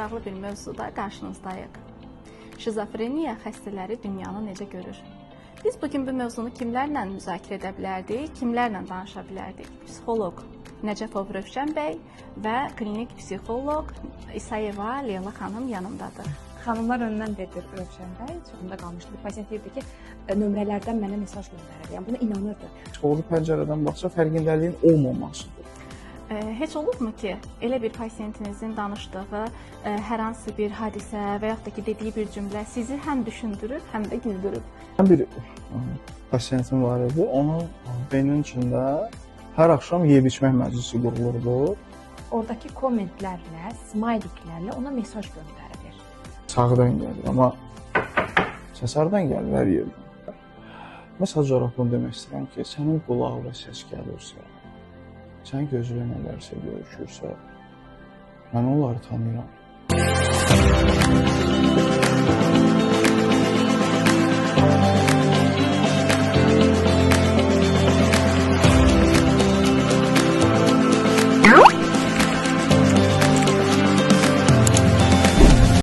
maraqlı bir mövzuda qarşınızdayıq. Şizofreniya xəstələri dünyanı necə görür? Biz bugün bu mövzunu kimlərlə müzakirə edə bilərdik, kimlərlə danışa bilərdik? Psixoloq Nəcəfov Rövşən bəy və klinik psixoloq İsayeva Leyla xanım yanımdadır. Xanımlar öndən dedi Rövşən bəy, sonunda qalmışdı. Pasient deyirdi ki, nömrələrdən mənə mesaj göndərir. Yəni buna inanırdı. Psixoloji pəncərədən baxsa fərqindəliyin olmamasıdır. Heç olubmu ki, elə bir pasiyentinizin danışdığı hər hansı bir hadisə və yaxud da ki, dediyi bir cümlə sizi həm düşündürüb, həm də güldürüb? Bir pasiyentim var idi, onun beynin içində hər axşam yeyib-içmək məclisi qurulurdu. Oradakı kommentlərlə, smayliklərlə ona mesaj göndərilir. Sağdan gəlir, amma səs hardan gəlir hər yerdən? Mesaj olaraq bunu demək istəyirəm ki, sənin qulağına səs gəlirsə, sən gözlə nələrsə görüşürsə, mən onları tanıyıram.